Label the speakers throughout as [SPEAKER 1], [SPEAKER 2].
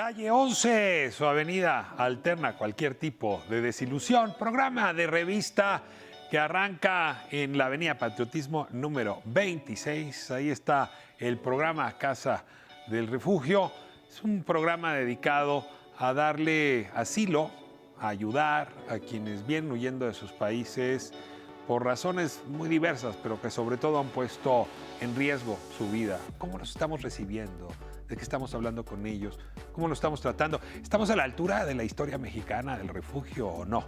[SPEAKER 1] Calle 11, su avenida alterna a cualquier tipo de desilusión. Programa de revista que arranca en la avenida Patriotismo número 26. Ahí está el programa Casa del Refugio. Es un programa dedicado a darle asilo, a ayudar a quienes vienen huyendo de sus países por razones muy diversas, pero que sobre todo han puesto en riesgo su vida. ¿Cómo los estamos recibiendo? ¿De qué estamos hablando con ellos? ¿Cómo los estamos tratando? ¿Estamos a la altura de la historia mexicana del refugio o no?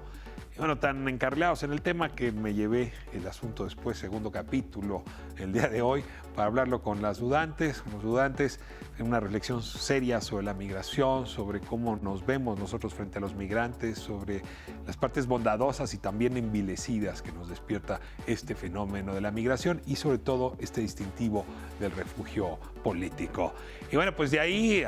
[SPEAKER 1] Y bueno, tan encarrilados en el tema que me llevé el asunto después, segundo capítulo, el día de hoy, para hablarlo con los dudantes, en una reflexión seria sobre la migración, sobre cómo nos vemos nosotros frente a los migrantes, sobre las partes bondadosas y también envilecidas que nos despierta este fenómeno de la migración y sobre todo este distintivo del refugio político. Y bueno, pues de ahí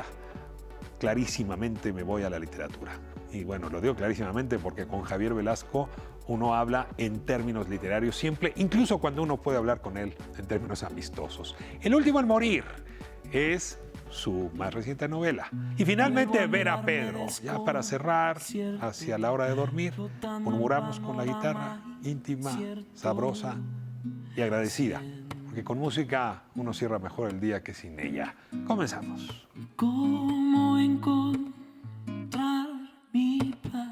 [SPEAKER 1] clarísimamente me voy a la literatura. Y bueno, lo digo clarísimamente porque con Javier Velasco uno habla en términos literarios siempre, incluso cuando uno puede hablar con él en términos amistosos. El último en morir es su más reciente novela. Y finalmente ver a Pedro, ya para cerrar, hacia la hora de dormir, murmuramos con la guitarra íntima, sabrosa y agradecida. Porque con música uno cierra mejor el día que sin ella. Comenzamos.
[SPEAKER 2] ¿Cómo encontrar mi paz?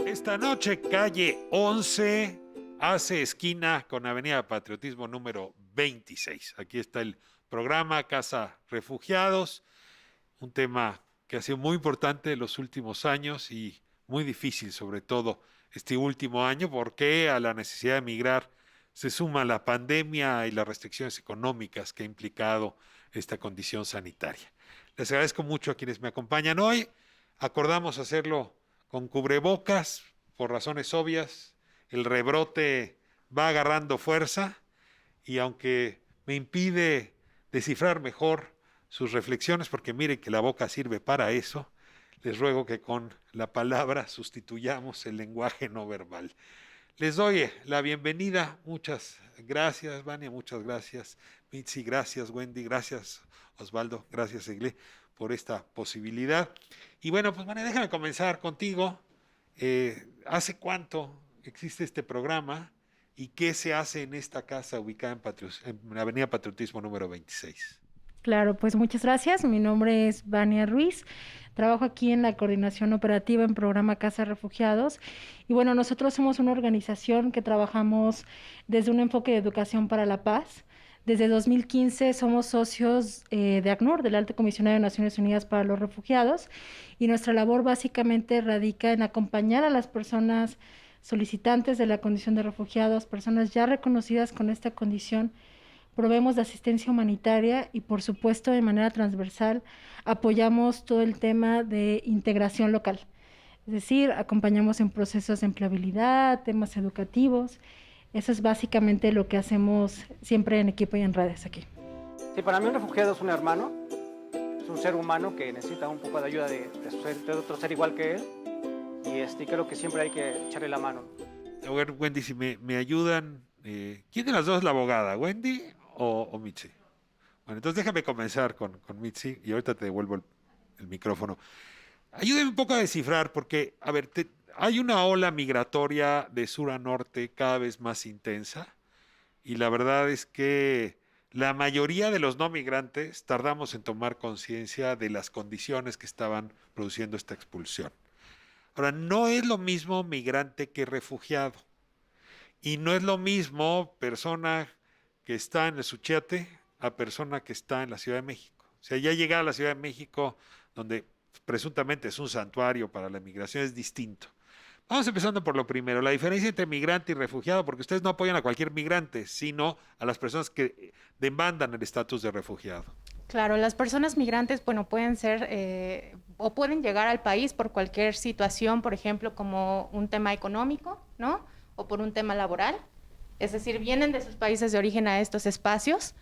[SPEAKER 1] Esta noche, calle 11 hace esquina con Avenida Patriotismo número 26. Aquí está el programa Casa Refugiados, un tema que ha sido muy importante en los últimos años y muy difícil, sobre todo este último año, porque a la necesidad de migrar se suma la pandemia y las restricciones económicas que ha implicado esta condición sanitaria. Les agradezco mucho a quienes me acompañan hoy. Acordamos hacerlo con cubrebocas por razones obvias. El rebrote va agarrando fuerza y aunque me impide descifrar mejor sus reflexiones, porque miren que la boca sirve para eso, les ruego que con la palabra sustituyamos el lenguaje no verbal. Les doy la bienvenida. Muchas gracias, Vania, muchas gracias, Mitzi, gracias, Wendy, gracias, Osvaldo, gracias, Egle, por esta posibilidad. Y bueno, pues Vania, déjame comenzar contigo. ¿Hace cuánto existe este programa y qué se hace en esta casa ubicada en la Avenida Patriotismo número 26?
[SPEAKER 3] Claro, pues muchas gracias. Mi nombre es Vania Ruiz. Trabajo aquí en la coordinación operativa en programa Casa Refugiados. Y bueno, nosotros somos una organización que trabajamos desde un enfoque de educación para la paz. Desde 2015 somos socios de ACNUR, del Alto Comisionado de Naciones Unidas para los Refugiados, y nuestra labor básicamente radica en acompañar a las personas solicitantes de la condición de refugiados, personas ya reconocidas con esta condición. Proveemos de asistencia humanitaria y, por supuesto, de manera transversal, apoyamos todo el tema de integración local. Es decir, acompañamos en procesos de empleabilidad, temas educativos. Eso es básicamente lo que hacemos siempre en equipo y en redes aquí.
[SPEAKER 4] Sí, para mí un refugiado es un hermano, es un ser humano que necesita un poco de ayuda de otro ser igual que él. Y creo que siempre hay que echarle la mano.
[SPEAKER 1] A ver, Wendy, si me ayudan, ¿quién de las dos es la abogada, Wendy o Mitzi? Bueno, entonces déjame comenzar con Mitzi y ahorita te devuelvo el micrófono. Ayúdame un poco a descifrar porque, a ver, hay una ola migratoria de sur a norte cada vez más intensa y la verdad es que la mayoría de los no migrantes tardamos en tomar conciencia de las condiciones que estaban produciendo esta expulsión. Ahora, no es lo mismo migrante que refugiado y no es lo mismo persona que está en el Suchiate a persona que está en la Ciudad de México. O sea, ya llegar a la Ciudad de México, donde presuntamente es un santuario para la migración, es distinto. Vamos empezando por lo primero, la diferencia entre migrante y refugiado, porque ustedes no apoyan a cualquier migrante, sino a las personas que demandan el estatus de refugiado.
[SPEAKER 5] Claro, las personas migrantes, bueno, pueden ser o pueden llegar al país por cualquier situación, por ejemplo, como un tema económico, ¿no? O por un tema laboral. Es decir, vienen de sus países de origen a estos espacios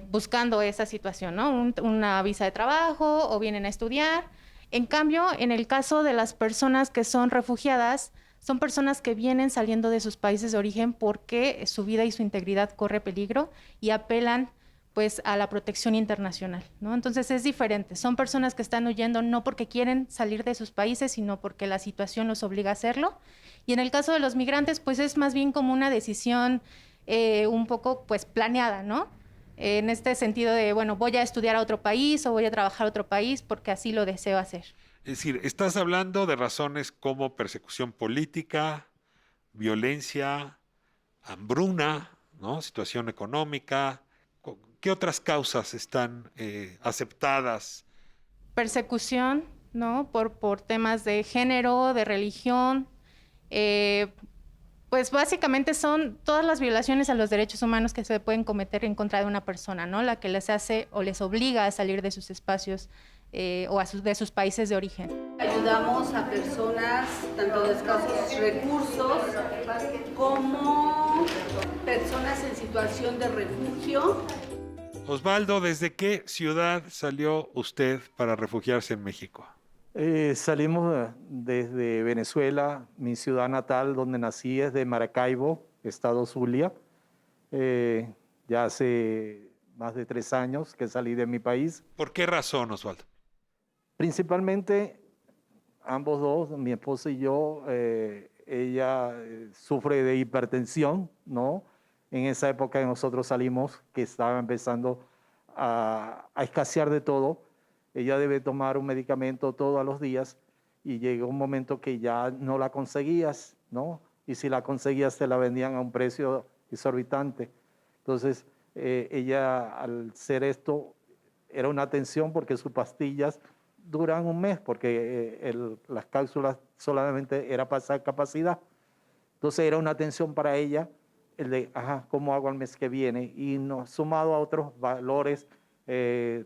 [SPEAKER 5] buscando esa situación, ¿no? Una visa de trabajo o vienen a estudiar. En cambio, en el caso de las personas que son refugiadas, son personas que vienen saliendo de sus países de origen porque su vida y su integridad corre peligro y apelan pues a la protección internacional, ¿no? Entonces es diferente, son personas que están huyendo no porque quieren salir de sus países, sino porque la situación los obliga a hacerlo. Y en el caso de los migrantes, pues es más bien como una decisión un poco pues planeada, ¿no? En este sentido de, bueno, voy a estudiar a otro país o voy a trabajar a otro país porque así lo deseo hacer.
[SPEAKER 1] Es decir, estás hablando de razones como persecución política, violencia, hambruna, ¿no? Situación económica. ¿Qué otras causas están aceptadas?
[SPEAKER 5] Persecución, ¿no? Por temas de género, de religión, eh, pues básicamente son todas las violaciones a los derechos humanos que se pueden cometer en contra de una persona, ¿no? La que les hace o les obliga a salir de sus espacios de sus países de origen.
[SPEAKER 6] Ayudamos a personas tanto de escasos recursos como personas en situación de refugio.
[SPEAKER 1] Osvaldo, ¿desde qué ciudad salió usted para refugiarse en México?
[SPEAKER 7] Salimos desde Venezuela, mi ciudad natal, donde nací, es de Maracaibo, estado Zulia. Ya hace más de 3 años que salí de mi país.
[SPEAKER 1] ¿Por qué razón, Osvaldo?
[SPEAKER 7] Principalmente, ambos dos, mi esposa y yo, ella sufre de hipertensión, ¿no? En esa época que nosotros salimos, que estaba empezando a escasear de todo. Ella debe tomar un medicamento todos los días y llegó un momento que ya no la conseguías, ¿no? Y si la conseguías te la vendían a un precio exorbitante. Entonces, ella al ser esto era una tensión porque sus pastillas duran un mes porque las cápsulas solamente era para esa capacidad. Entonces era una tensión para ella el de, ¿cómo hago el mes que viene? Y no, sumado a otros valores,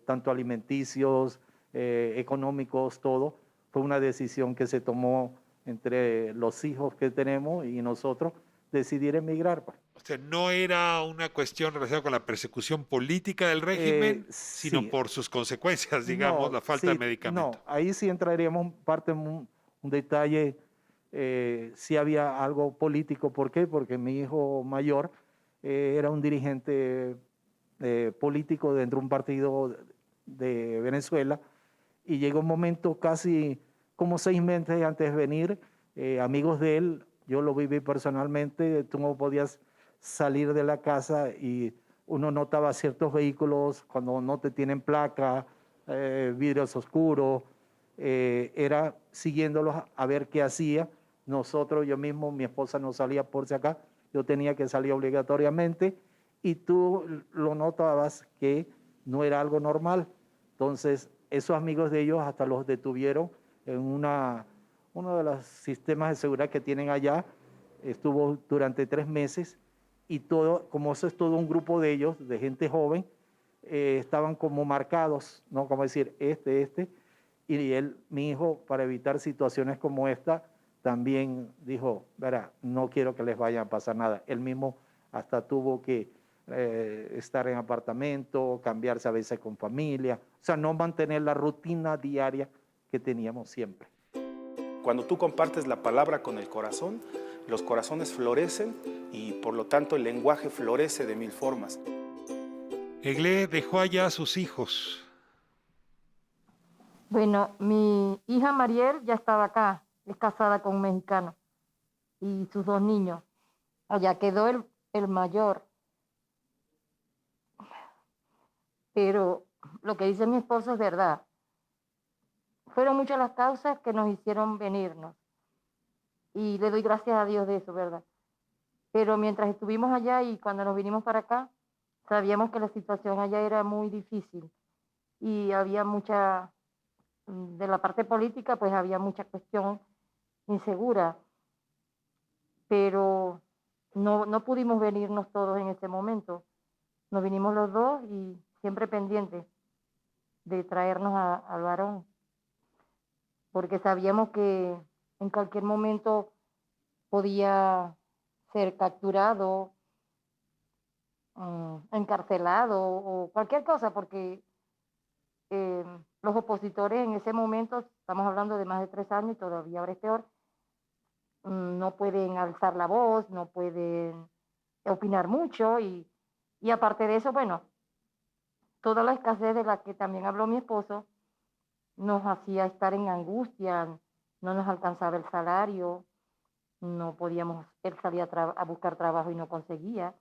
[SPEAKER 7] tanto alimenticios, económicos, todo, fue una decisión que se tomó entre los hijos que tenemos y nosotros, decidir emigrar.
[SPEAKER 1] O sea, no era una cuestión relacionada con la persecución política del régimen,
[SPEAKER 7] Sí.
[SPEAKER 1] sino por sus consecuencias, digamos,
[SPEAKER 7] No,
[SPEAKER 1] la falta
[SPEAKER 7] sí,
[SPEAKER 1] de medicamento.
[SPEAKER 7] No, ahí sí entraríamos parte un detalle, sí había algo político. ¿Por qué? Porque mi hijo mayor era un dirigente político dentro de un partido de Venezuela y llegó un momento casi como 6 meses antes de venir, amigos de él, yo lo viví personalmente, tú no podías salir de la casa y uno notaba ciertos vehículos cuando no te tienen placa, vidrios oscuros, era siguiéndolos a ver qué hacía. Nosotros, yo mismo, mi esposa no salía por si acá, yo tenía que salir obligatoriamente y tú lo notabas que no era algo normal. Entonces, esos amigos de ellos hasta los detuvieron en uno de los sistemas de seguridad que tienen allá. Estuvo durante 3 meses y todo, como eso es todo un grupo de ellos, de gente joven, estaban como marcados, ¿no? Como decir, y él, mi hijo, para evitar situaciones como esta, también dijo, verá, no quiero que les vaya a pasar nada. Él mismo hasta tuvo que estar en apartamento, cambiarse a veces con familia, o sea, no mantener la rutina diaria que teníamos siempre.
[SPEAKER 8] Cuando tú compartes la palabra con el corazón, los corazones florecen y por lo tanto el lenguaje florece de 1000 formas.
[SPEAKER 1] Eglé dejó allá a sus hijos.
[SPEAKER 9] Bueno, mi hija Mariel ya estaba acá, es casada con un mexicano y sus 2 niños. Allá quedó el mayor. Pero lo que dice mi esposo es verdad. Fueron muchas las causas que nos hicieron venirnos. Y le doy gracias a Dios de eso, ¿verdad? Pero mientras estuvimos allá y cuando nos vinimos para acá, sabíamos que la situación allá era muy difícil. Y había mucha, de la parte política, pues había mucha cuestión insegura. Pero no pudimos venirnos todos en ese momento. Nos vinimos los 2 y siempre pendientes de traernos al varón. Porque sabíamos que en cualquier momento podía ser capturado, encarcelado o cualquier cosa, porque los opositores en ese momento, estamos hablando de más de 3 años y todavía ahora es peor, no pueden alzar la voz, no pueden opinar mucho y aparte de eso, bueno, toda la escasez de la que también habló mi esposo nos hacía estar en angustia, no nos alcanzaba el salario, no podíamos, él salía a buscar trabajo y no conseguía.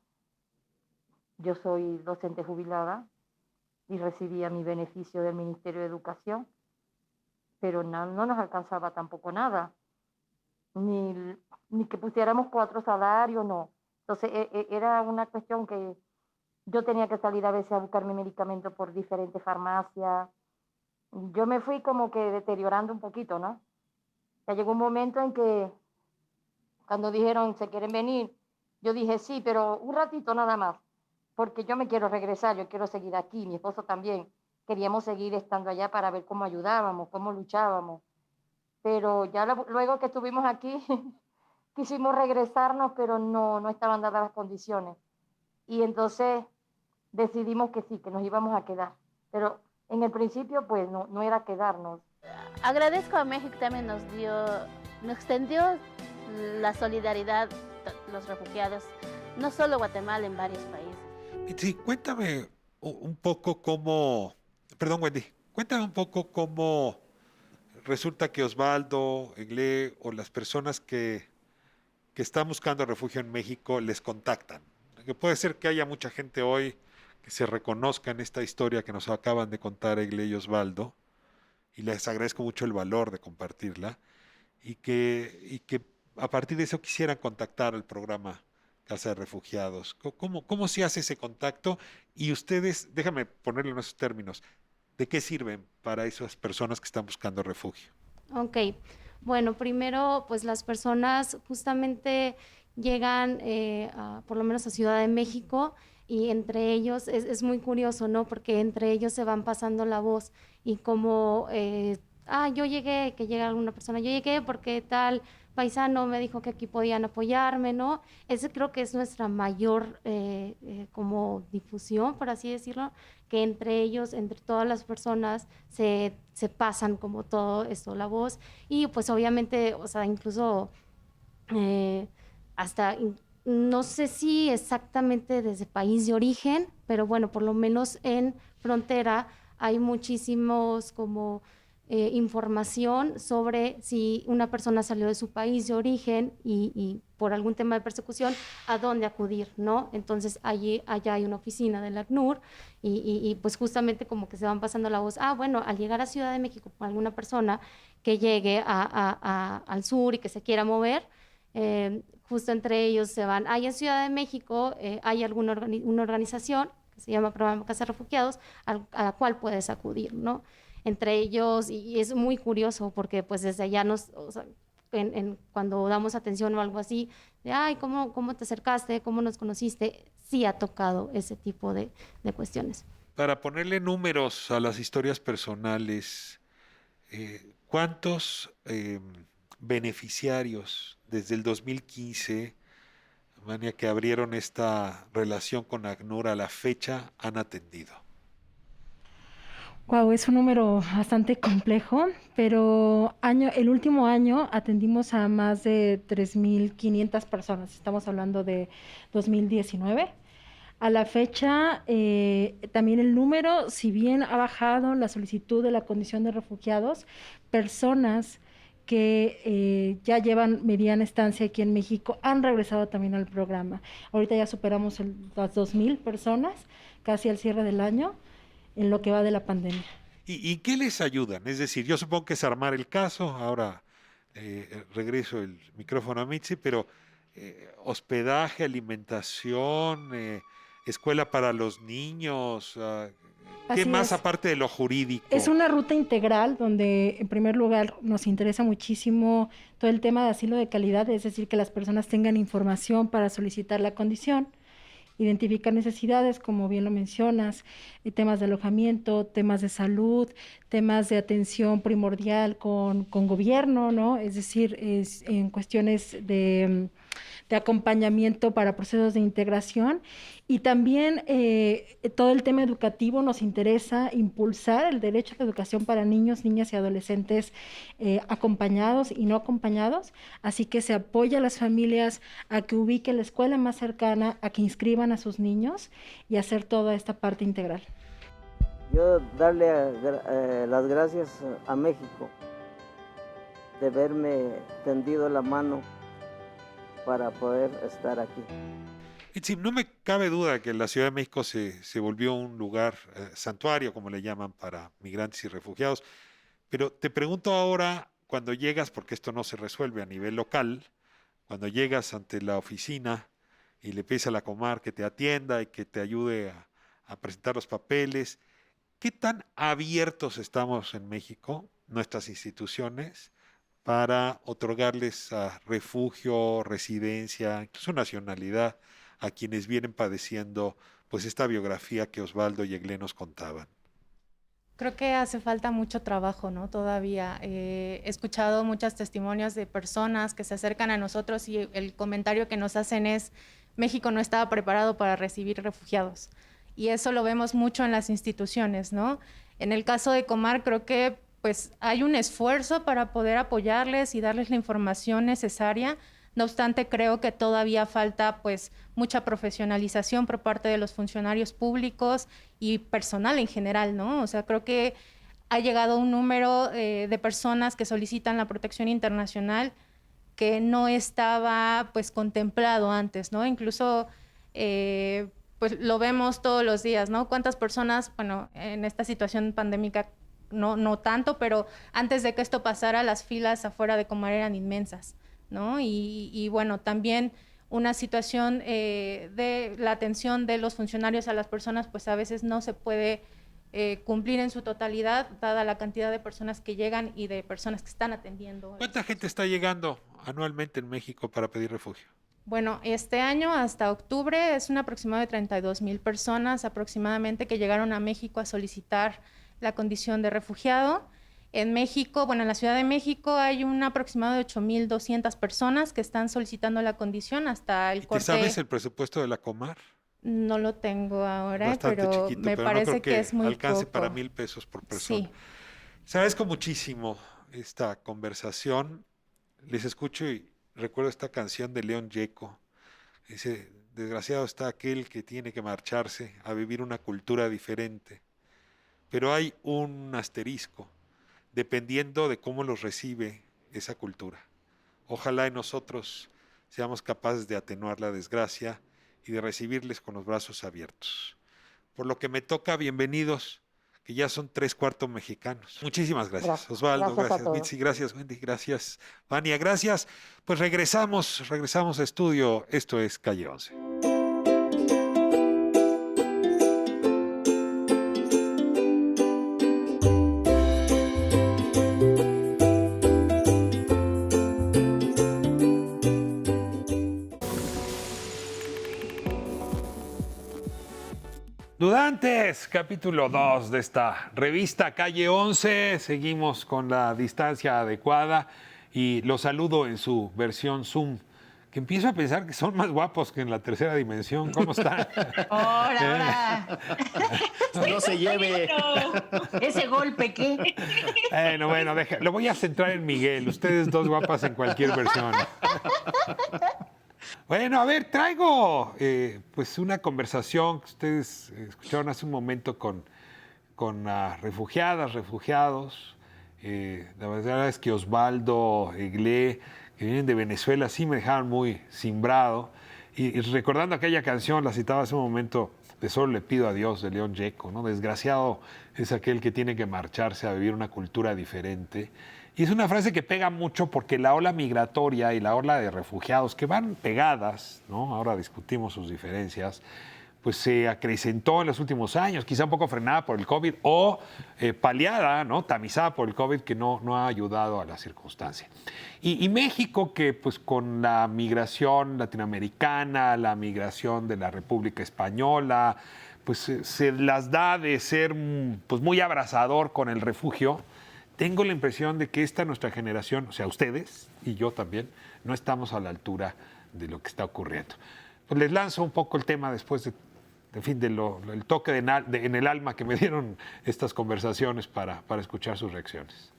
[SPEAKER 9] Yo soy docente jubilada y recibía mi beneficio del Ministerio de Educación, pero no nos alcanzaba tampoco nada, ni que pusiéramos 4 salarios, no. Entonces era una cuestión que yo tenía que salir a veces a buscar mi medicamento por diferentes farmacias. Yo me fui como que deteriorando un poquito, ¿no? Ya llegó un momento en que cuando dijeron, ¿se quieren venir? Yo dije, sí, pero un ratito nada más, porque yo me quiero regresar, yo quiero seguir aquí, mi esposo también. Queríamos seguir estando allá para ver cómo ayudábamos, cómo luchábamos. Pero ya luego que estuvimos aquí, quisimos regresarnos, pero no estaban dadas las condiciones. Y entonces decidimos que sí, que nos íbamos a quedar. Pero en el principio, pues, no era quedarnos.
[SPEAKER 10] Agradezco a México, también nos extendió la solidaridad, los refugiados, no solo Guatemala, en varios países.
[SPEAKER 1] Sí, cuéntame un poco cómo, perdón Wendy, cuéntame un poco cómo resulta que Osvaldo, Egle o las personas que están buscando refugio en México les contactan. Que puede ser que haya mucha gente hoy que se reconozca en esta historia que nos acaban de contar Egle y Osvaldo, y les agradezco mucho el valor de compartirla, y que a partir de eso quisieran contactar al programa Casa de Refugiados. ¿Cómo se hace ese contacto? Y ustedes, déjame ponerlo en esos términos, ¿de qué sirven para esas personas que están buscando refugio?
[SPEAKER 11] Ok, bueno, primero, pues las personas justamente llegan por lo menos a Ciudad de México, y entre ellos es muy curioso, ¿no? Porque entre ellos se van pasando la voz, y como, yo llegué, que llega alguna persona, yo llegué porque tal paisano me dijo que aquí podían apoyarme, ¿no? Ese creo que es nuestra mayor como difusión, por así decirlo, que entre ellos, entre todas las personas, se pasan como todo esto, la voz, y pues obviamente, o sea, incluso no sé si exactamente desde país de origen, pero bueno, por lo menos en frontera hay muchísimos como información sobre si una persona salió de su país de origen y por algún tema de persecución, a dónde acudir, ¿no? Entonces allá hay una oficina del ACNUR y pues justamente como que se van pasando la voz, bueno, al llegar a Ciudad de México con alguna persona que llegue al sur y que se quiera mover, justo entre ellos se van, en Ciudad de México hay una organización que se llama Programa Casa de Refugiados, a la cual puedes acudir, ¿no? Entre ellos, y es muy curioso porque pues desde allá cuando damos atención o algo así, de ¿cómo te acercaste? ¿Cómo nos conociste? Sí ha tocado ese tipo de cuestiones.
[SPEAKER 1] Para ponerle números a las historias personales, ¿cuántos beneficiarios desde el 2015, Vania, que abrieron esta relación con ACNUR a la fecha han atendido?
[SPEAKER 3] Wow, es un número bastante complejo, pero el último año atendimos a más de 3.500 personas. Estamos hablando de 2019. A la fecha, también el número, si bien ha bajado la solicitud de la condición de refugiados, personas que ya llevan mediana estancia aquí en México han regresado también al programa. Ahorita ya superamos las 2.000 personas, casi al cierre del año, en lo que va de la pandemia.
[SPEAKER 1] ¿Y qué les ayudan? Es decir, yo supongo que es armar el caso, ahora regreso el micrófono a Mitzi, pero hospedaje, alimentación, escuela para los niños, ¿qué
[SPEAKER 3] Así
[SPEAKER 1] más
[SPEAKER 3] es.
[SPEAKER 1] aparte de lo jurídico?
[SPEAKER 3] Es una ruta integral donde, en primer lugar, nos interesa muchísimo todo el tema de asilo de calidad, es decir, que las personas tengan información para solicitar la condición, identificar necesidades, como bien lo mencionas, temas de alojamiento, temas de salud, temas de atención primordial con gobierno, ¿no? Es decir, en cuestiones de acompañamiento para procesos de integración, Y también todo el tema educativo nos interesa impulsar el derecho a la educación para niños, niñas y adolescentes acompañados y no acompañados. Así que se apoya a las familias a que ubiquen la escuela más cercana, a que inscriban a sus niños y hacer toda esta parte integral.
[SPEAKER 12] Yo darle las gracias a México de haberme tendido la mano para poder estar aquí.
[SPEAKER 1] Itzim, no me cabe duda que la Ciudad de México se volvió un lugar santuario, como le llaman, para migrantes y refugiados. Pero te pregunto ahora, cuando llegas, porque esto no se resuelve a nivel local, cuando llegas ante la oficina y le pides a la Comar que te atienda y que te ayude a presentar los papeles, ¿qué tan abiertos estamos en México, nuestras instituciones, para otorgarles refugio, residencia, incluso nacionalidad a quienes vienen padeciendo pues esta biografía que Osvaldo y Eglé nos contaban?
[SPEAKER 5] Creo que hace falta mucho trabajo, ¿no? Todavía. He escuchado muchos testimonios de personas que se acercan a nosotros y el comentario que nos hacen es: México no estaba preparado para recibir refugiados. Y eso lo vemos mucho en las instituciones, ¿no? En el caso de Comar, creo que pues hay un esfuerzo para poder apoyarles y darles la información necesaria. No obstante, creo que todavía falta pues mucha profesionalización por parte de los funcionarios públicos y personal en general, ¿no? O sea, creo que ha llegado un número de personas que solicitan la protección internacional que no estaba pues contemplado antes, ¿no? Incluso pues lo vemos todos los días, ¿no? ¿Cuántas personas, bueno, en esta situación pandémica no tanto, pero antes de que esto pasara, las filas afuera de Comar eran inmensas, ¿no? Y bueno, también una situación de la atención de los funcionarios a las personas, pues a veces no se puede cumplir en su totalidad, dada la cantidad de personas que llegan y de personas que están atendiendo.
[SPEAKER 1] ¿Cuánta gente está llegando anualmente en México para pedir refugio?
[SPEAKER 5] Bueno, este año hasta octubre es un aproximado de 32,000 personas aproximadamente que llegaron a México a solicitar la condición de refugiado. En México, bueno, en la Ciudad de México hay un aproximado de 8,200 personas que están solicitando la condición hasta el corte.
[SPEAKER 1] ¿Te sabes el presupuesto de la Comar?
[SPEAKER 5] No lo tengo ahora,
[SPEAKER 1] Bastante
[SPEAKER 5] pero
[SPEAKER 1] chiquito,
[SPEAKER 5] me
[SPEAKER 1] pero
[SPEAKER 5] parece
[SPEAKER 1] no creo
[SPEAKER 5] que es muy
[SPEAKER 1] alcance
[SPEAKER 5] poco.
[SPEAKER 1] para 1,000 pesos por persona.
[SPEAKER 5] Sí.
[SPEAKER 1] Les agradezco muchísimo esta conversación. Les escucho y recuerdo esta canción de León Gieco. Dice: desgraciado está aquel que tiene que marcharse a vivir una cultura diferente. Pero hay un asterisco, dependiendo de cómo los recibe esa cultura. Ojalá en nosotros seamos capaces de atenuar la desgracia y de recibirles con los brazos abiertos. Por lo que me toca, bienvenidos, que ya son 3/4 mexicanos. Muchísimas gracias, Osvaldo, gracias Mitzi, gracias Wendy, gracias Vania, gracias. Pues regresamos a estudio. Esto es Calle 11. Dudantes, capítulo 2 de esta revista Calle 11. Seguimos con la distancia adecuada y los saludo en su versión Zoom, que empiezo a pensar que son más guapos que en la tercera dimensión. ¿Cómo están?
[SPEAKER 13] Hola. No se lleve. Ese golpe, ¿qué?
[SPEAKER 1] Bueno, lo voy a centrar en Miguel. Ustedes dos guapas en cualquier versión. Bueno, a ver, traigo pues una conversación que ustedes escucharon hace un momento con refugiadas, refugiados. La verdad es que Osvaldo, Eglé, que vienen de Venezuela, sí me dejaron muy cimbrado. Y recordando aquella canción, la citaba hace un momento, de Solo le pido a Dios, de León Gieco, ¿no? Desgraciado es aquel que tiene que marcharse a vivir una cultura diferente. Y es una frase que pega mucho porque la ola migratoria y la ola de refugiados que van pegadas, ¿no? Ahora discutimos sus diferencias, pues se acrecentó en los últimos años, quizá un poco frenada por el COVID o paliada, ¿no? Tamizada por el COVID, que no ha ayudado a la circunstancia. Y México, que pues con la migración latinoamericana, la migración de la República Española, pues se las da de ser pues muy abrazador con el refugio. Tengo la impresión de que nuestra generación, o sea, ustedes y yo también, no estamos a la altura de lo que está ocurriendo. Pues les lanzo un poco el tema después de en fin, el toque en el alma que me dieron estas conversaciones para escuchar sus reacciones.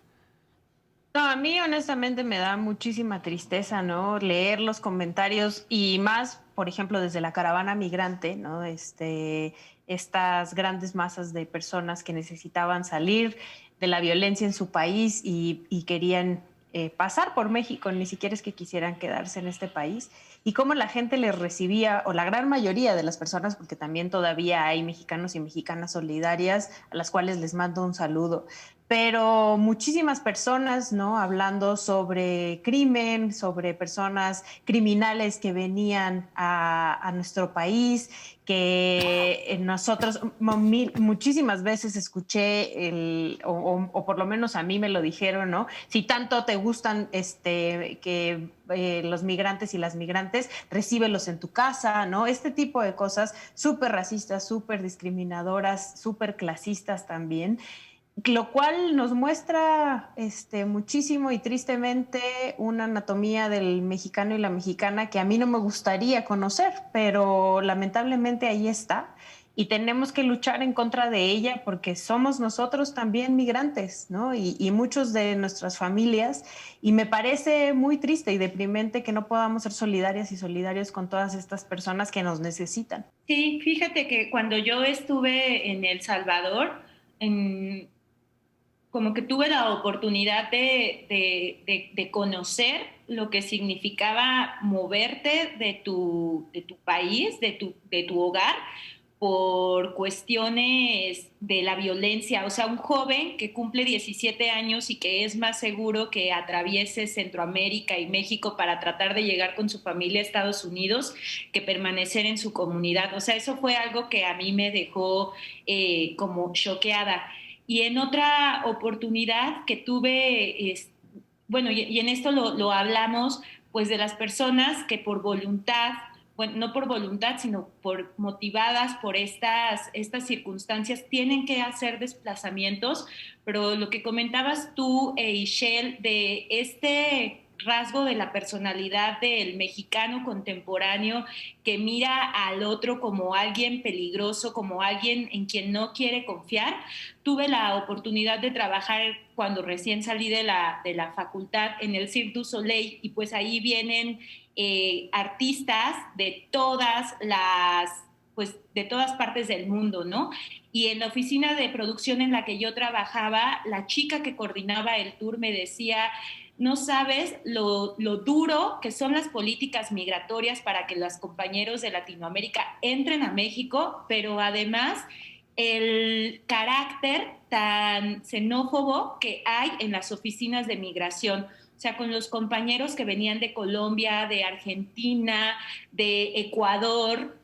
[SPEAKER 14] No, a mí honestamente me da muchísima tristeza, ¿no? Leer los comentarios y más, por ejemplo, desde la caravana migrante, ¿no? Estas grandes masas de personas que necesitaban salir de la violencia en su país y querían pasar por México, ni siquiera es que quisieran quedarse en este país, y cómo la gente les recibía, o la gran mayoría de las personas, porque también todavía hay mexicanos y mexicanas solidarias a las cuales les mando un saludo, pero muchísimas personas, ¿no? Hablando sobre crimen, sobre personas criminales que venían a nuestro país, que nosotros muchísimas veces escuché, o por lo menos a mí me lo dijeron, ¿no? Si tanto te gustan que los migrantes y las migrantes, recíbelos en tu casa, ¿no? Este tipo de cosas súper racistas, súper discriminadoras, súper clasistas también, lo cual nos muestra muchísimo y tristemente una anatomía del mexicano y la mexicana que a mí no me gustaría conocer, pero lamentablemente ahí está y tenemos que luchar en contra de ella porque somos nosotros también migrantes, ¿no? Y muchos de nuestras familias, y me parece muy triste y deprimente que no podamos ser solidarias y solidarios con todas estas personas que nos necesitan.
[SPEAKER 15] Sí, fíjate que cuando yo estuve en El Salvador, como que tuve la oportunidad de conocer lo que significaba moverte de tu país, de tu hogar, por cuestiones de la violencia. O sea, un joven que cumple 17 años y que es más seguro que atraviese Centroamérica y México para tratar de llegar con su familia a Estados Unidos que permanecer en su comunidad. O sea, eso fue algo que a mí me dejó como choqueada. Y en otra oportunidad que tuve, bueno, y en esto lo hablamos, pues de las personas que por voluntad, bueno, no por voluntad, sino por motivadas por estas circunstancias, tienen que hacer desplazamientos, pero lo que comentabas tú, Ishel, de este rasgo de la personalidad del mexicano contemporáneo que mira al otro como alguien peligroso, como alguien en quien no quiere confiar. Tuve la oportunidad de trabajar cuando recién salí de la facultad en el Cirque du Soleil y pues ahí vienen artistas de todas partes del mundo, ¿no? Y en la oficina de producción en la que yo trabajaba, la chica que coordinaba el tour me decía: no sabes lo duro que son las políticas migratorias para que los compañeros de Latinoamérica entren a México, pero además el carácter tan xenófobo que hay en las oficinas de migración. O sea, con los compañeros que venían de Colombia, de Argentina, de Ecuador,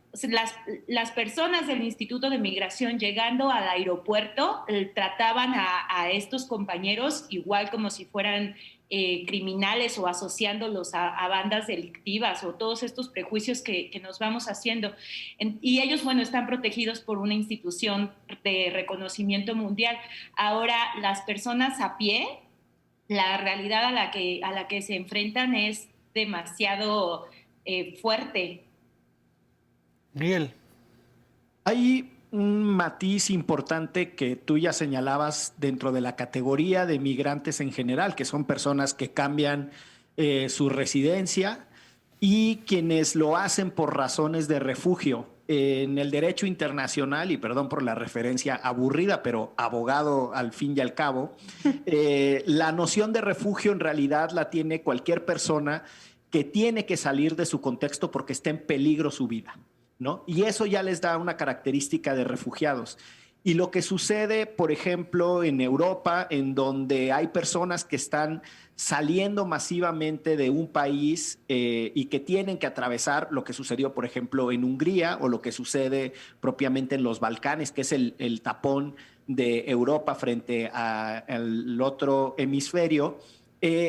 [SPEAKER 15] las personas del Instituto de Migración llegando al aeropuerto trataban a estos compañeros igual como si fueran criminales o asociándolos a bandas delictivas o todos estos prejuicios que nos vamos haciendo. Y ellos, bueno, están protegidos por una institución de reconocimiento mundial. Ahora, las personas a pie, la realidad a la que se enfrentan es demasiado fuerte.
[SPEAKER 1] Miguel.
[SPEAKER 16] Hay un matiz importante que tú ya señalabas dentro de la categoría de migrantes en general, que son personas que cambian su residencia y quienes lo hacen por razones de refugio. En el derecho internacional, y perdón por la referencia aburrida, pero abogado al fin y al cabo, la noción de refugio en realidad la tiene cualquier persona que tiene que salir de su contexto porque está en peligro su vida, ¿no? Y eso ya les da una característica de refugiados. Y lo que sucede, por ejemplo, en Europa, en donde hay personas que están saliendo masivamente de un país y que tienen que atravesar lo que sucedió, por ejemplo, en Hungría o lo que sucede propiamente en los Balcanes, que es el tapón de Europa frente al otro hemisferio,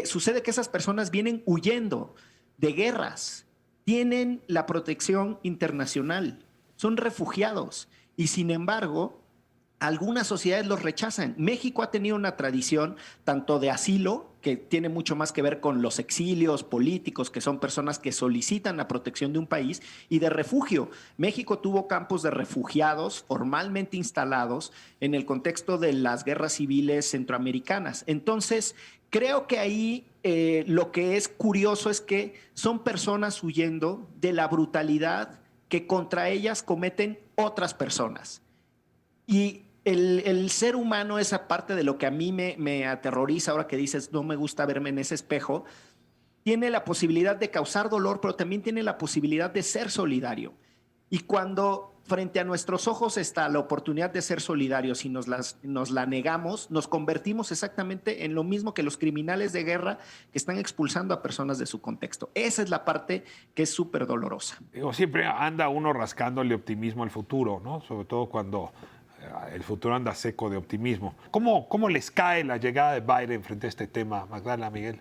[SPEAKER 16] sucede que esas personas vienen huyendo de guerras, tienen la protección internacional, son refugiados y sin embargo algunas sociedades los rechazan. México ha tenido una tradición tanto de asilo, que tiene mucho más que ver con los exilios políticos, que son personas que solicitan la protección de un país, y de refugio. México tuvo campos de refugiados formalmente instalados en el contexto de las guerras civiles centroamericanas. Entonces, creo que ahí lo que es curioso es que son personas huyendo de la brutalidad que contra ellas cometen otras personas. Y el ser humano, esa parte de lo que a mí me aterroriza ahora que dices, no me gusta verme en ese espejo, tiene la posibilidad de causar dolor, pero también tiene la posibilidad de ser solidario. Y cuando frente a nuestros ojos está la oportunidad de ser solidarios y nos la negamos, nos convertimos exactamente en lo mismo que los criminales de guerra que están expulsando a personas de su contexto. Esa es la parte que es súper dolorosa.
[SPEAKER 1] Siempre anda uno rascándole optimismo al futuro, ¿no? Sobre todo cuando el futuro anda seco de optimismo. ¿Cómo les cae la llegada de Biden frente a este tema, Magdalena, Miguel?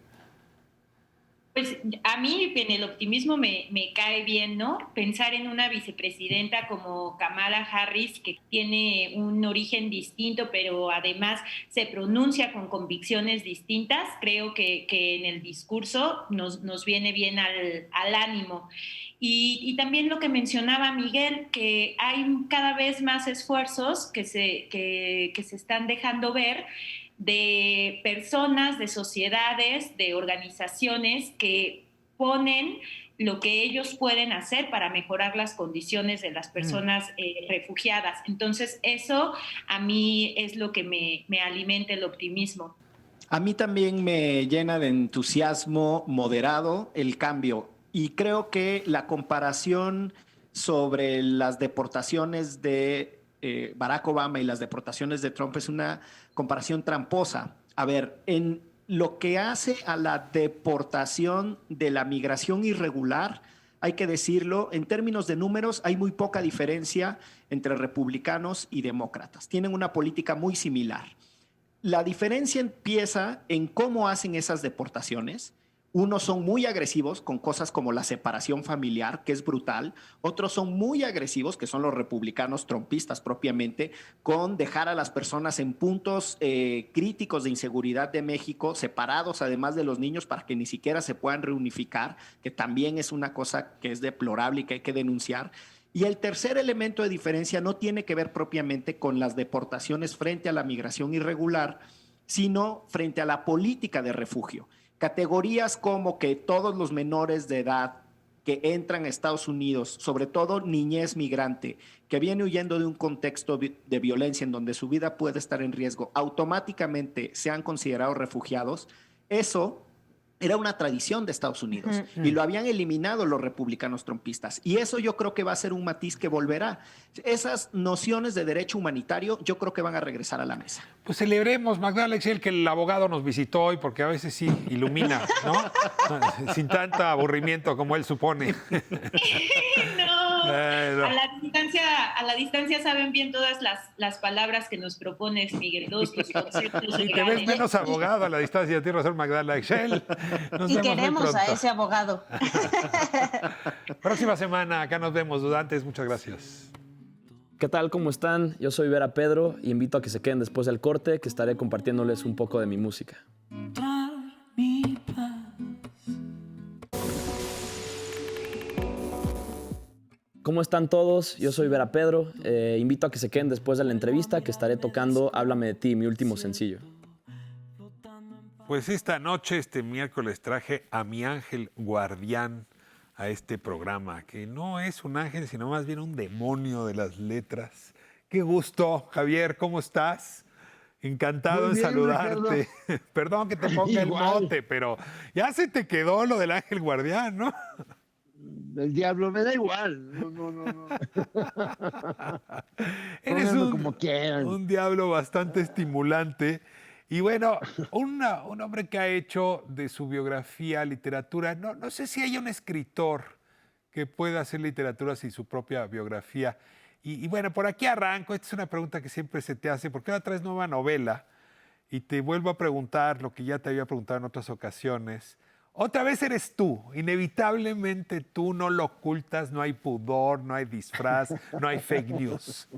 [SPEAKER 15] Pues a mí en el optimismo me cae bien, ¿no? Pensar en una vicepresidenta como Kamala Harris, que tiene un origen distinto, pero además se pronuncia con convicciones distintas, creo que en el discurso nos viene bien al ánimo. Y también lo que mencionaba Miguel, que hay cada vez más esfuerzos que se están dejando ver de personas, de sociedades, de organizaciones que ponen lo que ellos pueden hacer para mejorar las condiciones de las personas refugiadas. Entonces, eso a mí es lo que me alimenta el optimismo.
[SPEAKER 16] A mí también me llena de entusiasmo moderado el cambio. Y creo que la comparación sobre las deportaciones de Barack Obama y las deportaciones de Trump es una comparación tramposa. A ver, en lo que hace a la deportación de la migración irregular, hay que decirlo, en términos de números hay muy poca diferencia entre republicanos y demócratas. Tienen una política muy similar. La diferencia empieza en cómo hacen esas deportaciones. Unos son muy agresivos con cosas como la separación familiar, que es brutal. Otros son muy agresivos, que son los republicanos trumpistas propiamente, con dejar a las personas en puntos críticos de inseguridad de México, separados además de los niños para que ni siquiera se puedan reunificar, que también es una cosa que es deplorable y que hay que denunciar. Y el tercer elemento de diferencia no tiene que ver propiamente con las deportaciones frente a la migración irregular, sino frente a la política de refugio. Categorías como que todos los menores de edad que entran a Estados Unidos, sobre todo niñez migrante, que viene huyendo de un contexto de violencia en donde su vida puede estar en riesgo, automáticamente sean considerados refugiados, eso era una tradición de Estados Unidos y lo habían eliminado los republicanos trumpistas. Y eso yo creo que va a ser un matiz que volverá. Esas nociones de derecho humanitario yo creo que van a regresar a la mesa.
[SPEAKER 1] Pues celebremos, Magdalena Excel, que el abogado nos visitó hoy, porque a veces sí ilumina, ¿no? Sin tanto aburrimiento como él supone.
[SPEAKER 15] No. A la distancia saben bien todas las palabras que nos propones, Miguel, los conceptos.
[SPEAKER 1] Sí, te ves menos abogado a la distancia, tienes razón, Magdalena Excel.
[SPEAKER 13] Y queremos a ese abogado.
[SPEAKER 1] Próxima semana, acá nos vemos, dudantes, muchas gracias.
[SPEAKER 17] ¿Qué tal? ¿Cómo están? Yo soy Vera Pedro y invito a que se queden después del corte, que estaré compartiéndoles un poco de mi música. ¿Cómo están todos? Yo soy Vera Pedro. Invito a que se queden después de la entrevista, que estaré tocando Háblame de ti, mi último sencillo.
[SPEAKER 1] Pues esta noche, este miércoles, traje a mi ángel guardián a este programa, que no es un ángel, sino más bien un demonio de las letras. Qué gusto, Javier, ¿cómo estás? Encantado en saludarte. Perdón que te ponga el mote, pero ya se te quedó lo del ángel guardián, ¿no?
[SPEAKER 18] El diablo me da igual. No.
[SPEAKER 1] Eres
[SPEAKER 18] como quieran.
[SPEAKER 1] Un diablo bastante estimulante. Y bueno, un hombre que ha hecho de su biografía literatura, no sé si hay un escritor que pueda hacer literatura sin su propia biografía. Y bueno, por aquí arranco. Esta es una pregunta que siempre se te hace, porque ahora traes nueva novela y te vuelvo a preguntar lo que ya te había preguntado en otras ocasiones. Otra vez eres tú, inevitablemente tú, no lo ocultas, no hay pudor, no hay disfraz, no hay fake news.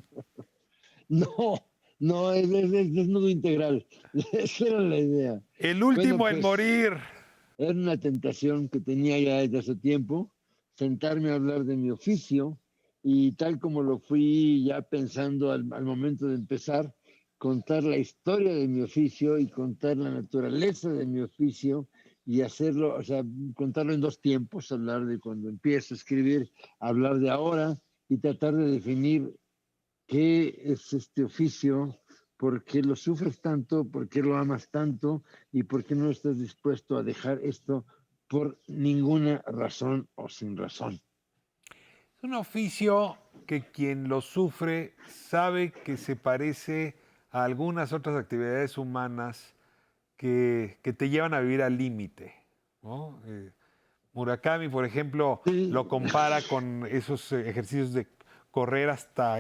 [SPEAKER 18] No, No, es desnudo integral. Esa era la idea.
[SPEAKER 1] El último en morir.
[SPEAKER 18] Era una tentación que tenía ya desde hace tiempo, sentarme a hablar de mi oficio, y tal como lo fui ya pensando al momento de empezar, contar la historia de mi oficio y contar la naturaleza de mi oficio y hacerlo, o sea, contarlo en dos tiempos, hablar de cuando empiezo a escribir, hablar de ahora y tratar de definir qué es este oficio, por qué lo sufres tanto, por qué lo amas tanto y por qué no estás dispuesto a dejar esto por ninguna razón o sin razón.
[SPEAKER 1] Es un oficio que quien lo sufre sabe que se parece a algunas otras actividades humanas que te llevan a vivir al límite, ¿no? Murakami, por ejemplo, lo compara con esos ejercicios de correr hasta,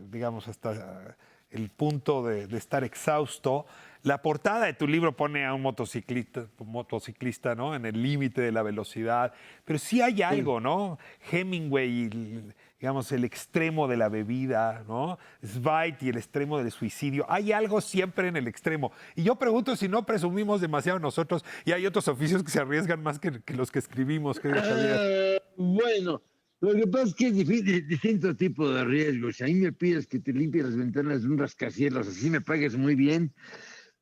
[SPEAKER 1] digamos, hasta el punto de estar exhausto. La portada de tu libro pone a un motociclista, ¿no? En el límite de la velocidad. Pero sí hay algo, ¿no? Hemingway, digamos, el extremo de la bebida, ¿no? Zweig y el extremo del suicidio. Hay algo siempre en el extremo. Y yo pregunto si no presumimos demasiado nosotros y hay otros oficios que se arriesgan más que los que escribimos.
[SPEAKER 18] Bueno, lo que pasa es que es distinto tipo de riesgos. Si a mí me pides que te limpie las ventanas de un rascacielos, así me pagues muy bien,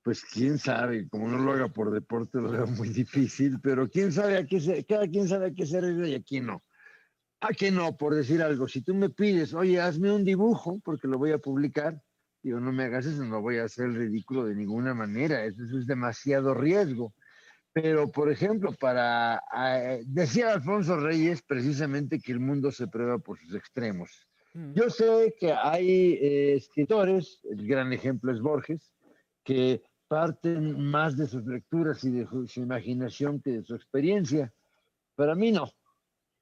[SPEAKER 18] pues quién sabe, como no lo haga por deporte lo veo muy difícil, pero quién sabe cada quien sabe a qué se arriesga y a quién no. ¿A qué no? Por decir algo, si tú me pides, oye, hazme un dibujo, porque lo voy a publicar, digo, no me hagas eso, no voy a hacer el ridículo de ninguna manera, eso es demasiado riesgo. Pero, por ejemplo, decía Alfonso Reyes precisamente que el mundo se prueba por sus extremos. Yo sé que hay escritores, el gran ejemplo es Borges, que parten más de sus lecturas y de su imaginación que de su experiencia. Para mí no.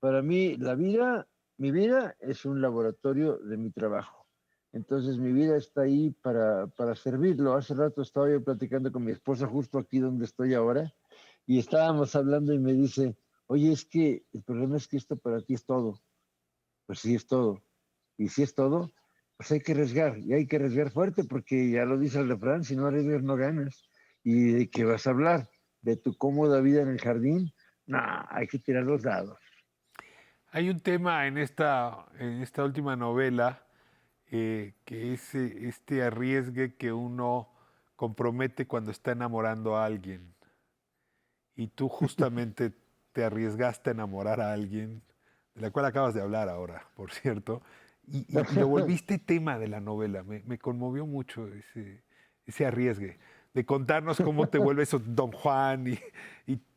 [SPEAKER 18] Para mí mi vida es un laboratorio de mi trabajo. Entonces mi vida está ahí para servirlo. Hace rato estaba yo platicando con mi esposa justo aquí donde estoy ahora y estábamos hablando y me dice, oye, es que el problema es que esto para ti es todo. Pues sí es todo. Y si es todo, pues hay que arriesgar. Y hay que arriesgar fuerte porque ya lo dice el refrán, si no arriesgas no ganas. ¿Y de qué vas a hablar? ¿De tu cómoda vida en el jardín? No, hay que tirar los dados.
[SPEAKER 1] Hay un tema en esta última novela que es este arriesgue que uno compromete cuando está enamorando a alguien. Y tú justamente te arriesgaste a enamorar a alguien, de la cual acabas de hablar ahora, por cierto, y lo volviste tema de la novela. Me conmovió mucho ese arriesgue, de contarnos cómo te vuelves Don Juan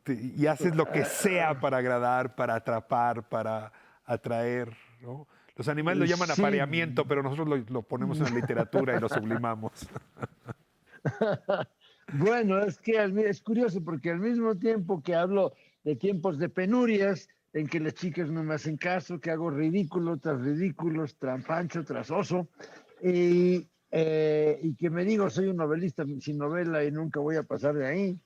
[SPEAKER 1] y haces lo que sea para agradar, para atrapar, para atraer, ¿no? Los animales lo llaman apareamiento, pero nosotros lo ponemos en la literatura y lo sublimamos.
[SPEAKER 18] Bueno, es que es curioso porque al mismo tiempo que hablo de tiempos de penurias, en que las chicas no me hacen caso, que hago ridículo tras ridículos, trampancho tras oso, y que me digo, soy un novelista sin novela y nunca voy a pasar de ahí.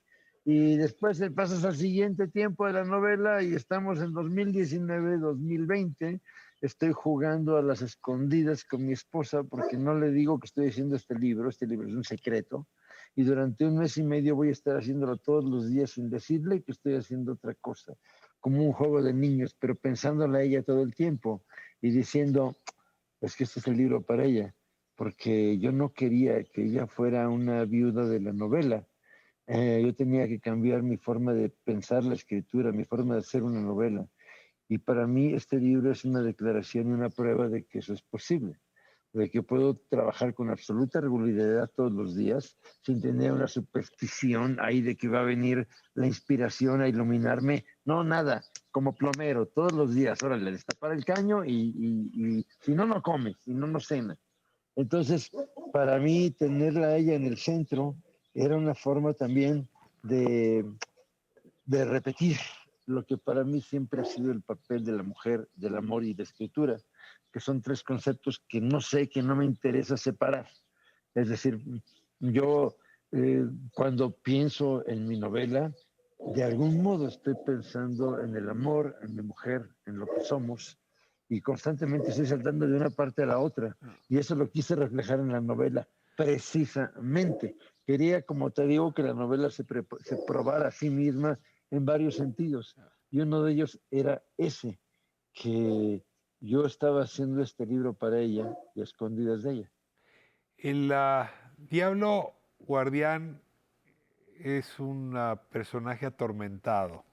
[SPEAKER 18] Y después pasas al siguiente tiempo de la novela y estamos en 2019, 2020, estoy jugando a las escondidas con mi esposa porque no le digo que estoy haciendo este libro es un secreto, y durante un mes y medio voy a estar haciéndolo todos los días sin decirle que estoy haciendo otra cosa, como un juego de niños, pero pensándola a ella todo el tiempo y diciendo, es que este es el libro para ella, porque yo no quería que ella fuera una viuda de la novela. Yo tenía que cambiar mi forma de pensar la escritura, mi forma de hacer una novela. Y para mí este libro es una declaración y una prueba de que eso es posible, de que puedo trabajar con absoluta regularidad todos los días, sin tener una superstición ahí de que va a venir la inspiración a iluminarme. No, nada, como plomero, todos los días, órale, destapar el caño y si no, no come, si no, no cena. Entonces, para mí, tenerla a ella en el centro era una forma también de repetir lo que para mí siempre ha sido el papel de la mujer, del amor y de escritura, que son tres conceptos que no sé, que no me interesa separar. Es decir, yo cuando pienso en mi novela, de algún modo estoy pensando en el amor, en mi mujer, en lo que somos, y constantemente estoy saltando de una parte a la otra, y eso lo quise reflejar en la novela. precisamente. Quería, como te digo, que la novela se probara a sí misma en varios sentidos. Y uno de ellos era ese, que yo estaba haciendo este libro para ella y a escondidas de ella.
[SPEAKER 1] El Diablo Guardián es un personaje atormentado.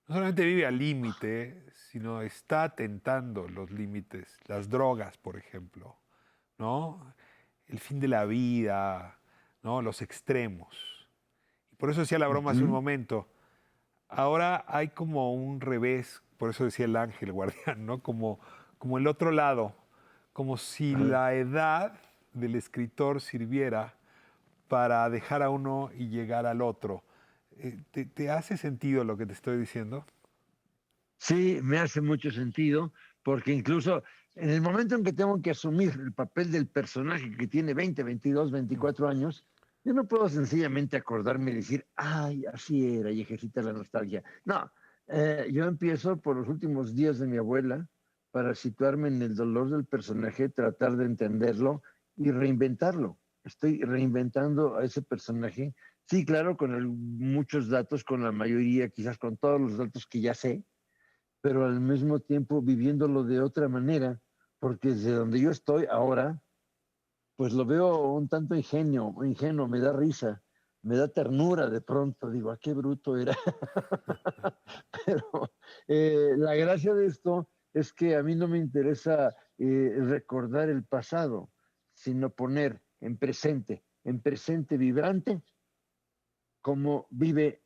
[SPEAKER 1] No solamente vive al límite, sino está tentando los límites, las drogas, por ejemplo, ¿no? El fin de la vida, ¿no? Los extremos. Y por eso decía la broma hace un momento. Ahora hay como un revés, por eso decía el ángel guardián, ¿no? Como el otro lado, como si la edad del escritor sirviera para dejar a uno y llegar al otro. ¿Te hace sentido lo que te estoy diciendo?
[SPEAKER 18] Sí, me hace mucho sentido, porque incluso en el momento en que tengo que asumir el papel del personaje que tiene 20, 22, 24 años, yo no puedo sencillamente acordarme y decir, ay, así era, y ejercitar la nostalgia. No, yo empiezo por los últimos días de mi abuela para situarme en el dolor del personaje, tratar de entenderlo y reinventarlo. Estoy reinventando a ese personaje. Sí, claro, con muchos datos, con la mayoría, quizás con todos los datos que ya sé, pero al mismo tiempo viviéndolo de otra manera, porque desde donde yo estoy ahora, pues lo veo un tanto ingenuo, me da risa, me da ternura de pronto, digo, qué bruto era. Pero la gracia de esto es que a mí no me interesa recordar el pasado, sino poner en presente vibrante, cómo vive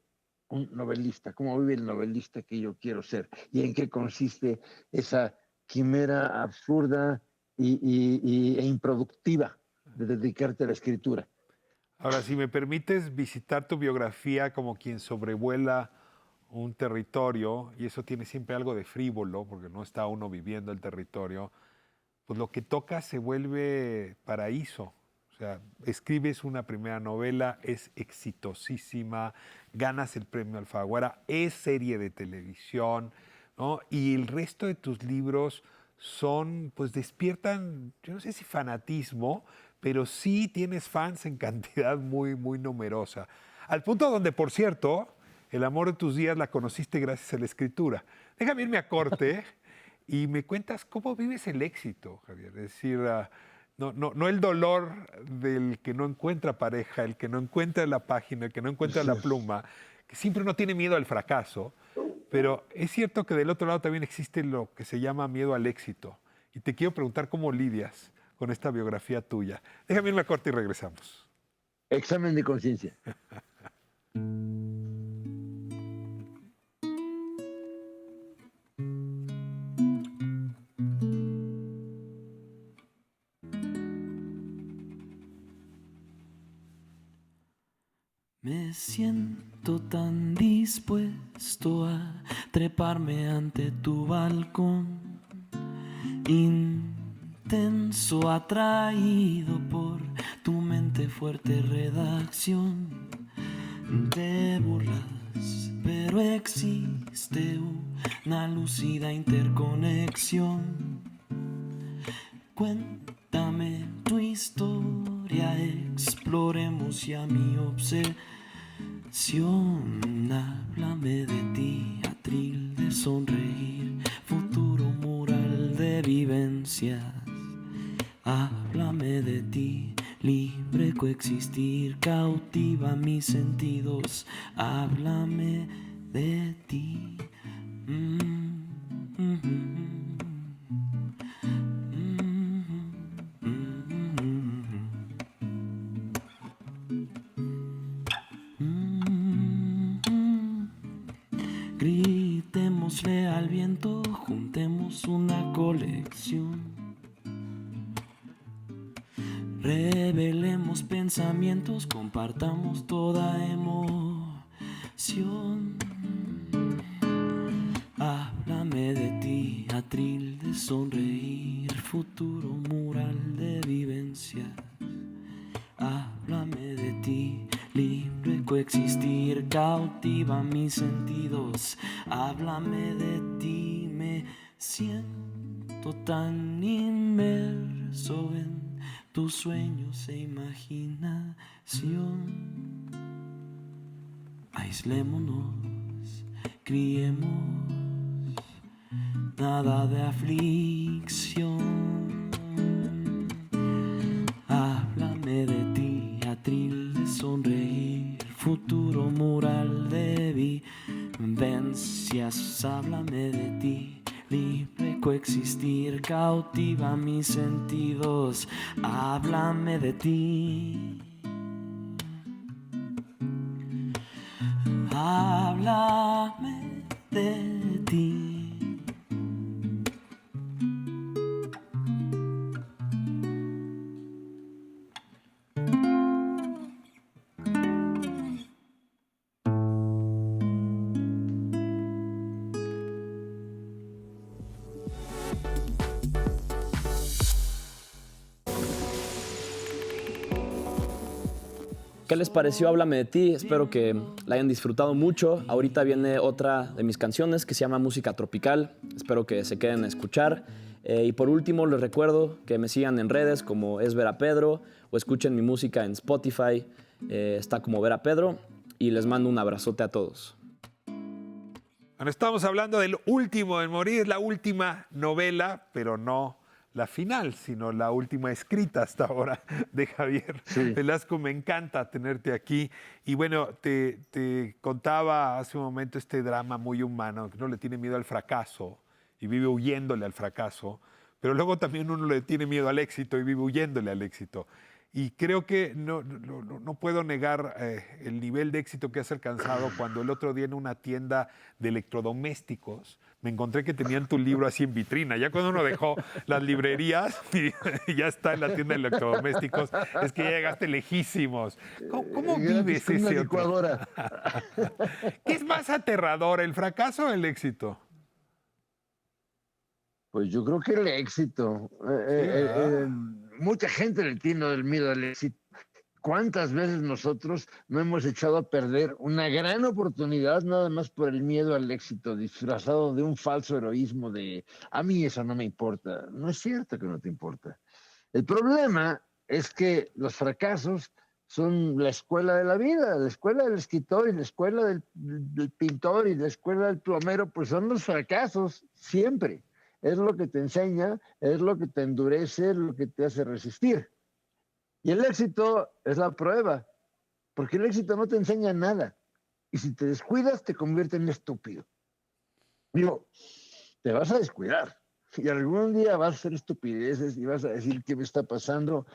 [SPEAKER 18] un novelista, cómo vive el novelista que yo quiero ser y en qué consiste esa quimera absurda e improductiva de dedicarte a la escritura.
[SPEAKER 1] Ahora, si me permites visitar tu biografía como quien sobrevuela un territorio, y eso tiene siempre algo de frívolo, porque no está uno viviendo el territorio, pues lo que toca se vuelve paraíso. O sea, escribes una primera novela, es exitosísima, ganas el premio Alfaguara, es serie de televisión, ¿no? Y el resto de tus libros pues despiertan, yo no sé si fanatismo, pero sí tienes fans en cantidad muy, muy numerosa. Al punto donde, por cierto, el amor de tus días la conociste gracias a la escritura. Déjame irme a corte y me cuentas cómo vives el éxito, Javier. Es decir, no el dolor del que no encuentra pareja, el que no encuentra la página, el que no encuentra la pluma, que siempre uno tiene miedo al fracaso, pero es cierto que del otro lado también existe lo que se llama miedo al éxito. Y te quiero preguntar cómo lidias con esta biografía tuya. Déjame irme a corte y regresamos.
[SPEAKER 18] Examen de conciencia.
[SPEAKER 2] Me siento tan dispuesto a treparme ante tu balcón, intenso, atraído por tu mente fuerte redacción de burlas, pero existe una lúcida interconexión. Cuéntame tu historia, exploremos ya mi obsesión. Háblame de ti, atril de sonreír, futuro mural de vivencias. Háblame de ti, libre coexistir, cautiva mis sentidos. Háblame de ti. Gritémosle al viento, juntemos una colección. Revelemos pensamientos, compartamos toda emoción. Háblame de ti, atril de sonreír, futuro mural de vivencias. Háblame de ti, libre coexistir, cautiva mis sentidos. Háblame de ti, me siento tan inmerso en tus sueños e imaginación. Aislémonos, criemos, nada de aflicción. Háblame de ti, atril de sonreír, futuro mural de vivencias. Háblame de ti, libre coexistir, cautiva mis sentidos. Háblame de ti. Háblame de ti.
[SPEAKER 17] ¿Qué les pareció Háblame de ti? Espero que la hayan disfrutado mucho. Ahorita viene otra de mis canciones que se llama Música Tropical. Espero que se queden a escuchar. Y por último, les recuerdo que me sigan en redes como es Vera Pedro o escuchen mi música en Spotify. Está como Vera Pedro. Y les mando un abrazote a todos.
[SPEAKER 1] Bueno, estamos hablando del último en morir, la última novela, pero no la final, sino la última escrita hasta ahora de Javier Velasco. Me encanta tenerte aquí. Y bueno, te contaba hace un momento este drama muy humano, que no le tiene miedo al fracaso y vive huyéndole al fracaso, pero luego también uno le tiene miedo al éxito y vive huyéndole al éxito. Y creo que no puedo negar el nivel de éxito que has alcanzado cuando el otro día en una tienda de electrodomésticos me encontré que tenían tu libro así en vitrina. Ya cuando uno dejó las librerías y ya está en la tienda de electrodomésticos, es que ya llegaste lejísimos. ¿Cómo vives ese otro? ¿Qué es más aterrador, el fracaso o el éxito?
[SPEAKER 18] Pues yo creo que el éxito. Mucha gente le tiene el miedo al éxito. ¿Cuántas veces nosotros no hemos echado a perder una gran oportunidad nada más por el miedo al éxito, disfrazado de un falso heroísmo de a mí eso no me importa? No es cierto que no te importa. El problema es que los fracasos son la escuela de la vida, la escuela del escritor y la escuela del pintor y la escuela del plomero, pues son los fracasos siempre. Es lo que te enseña, es lo que te endurece, es lo que te hace resistir. Y el éxito es la prueba, porque el éxito no te enseña nada. Y si te descuidas, te convierte en estúpido. Digo, te vas a descuidar. Y algún día vas a hacer estupideces y vas a decir qué me está pasando.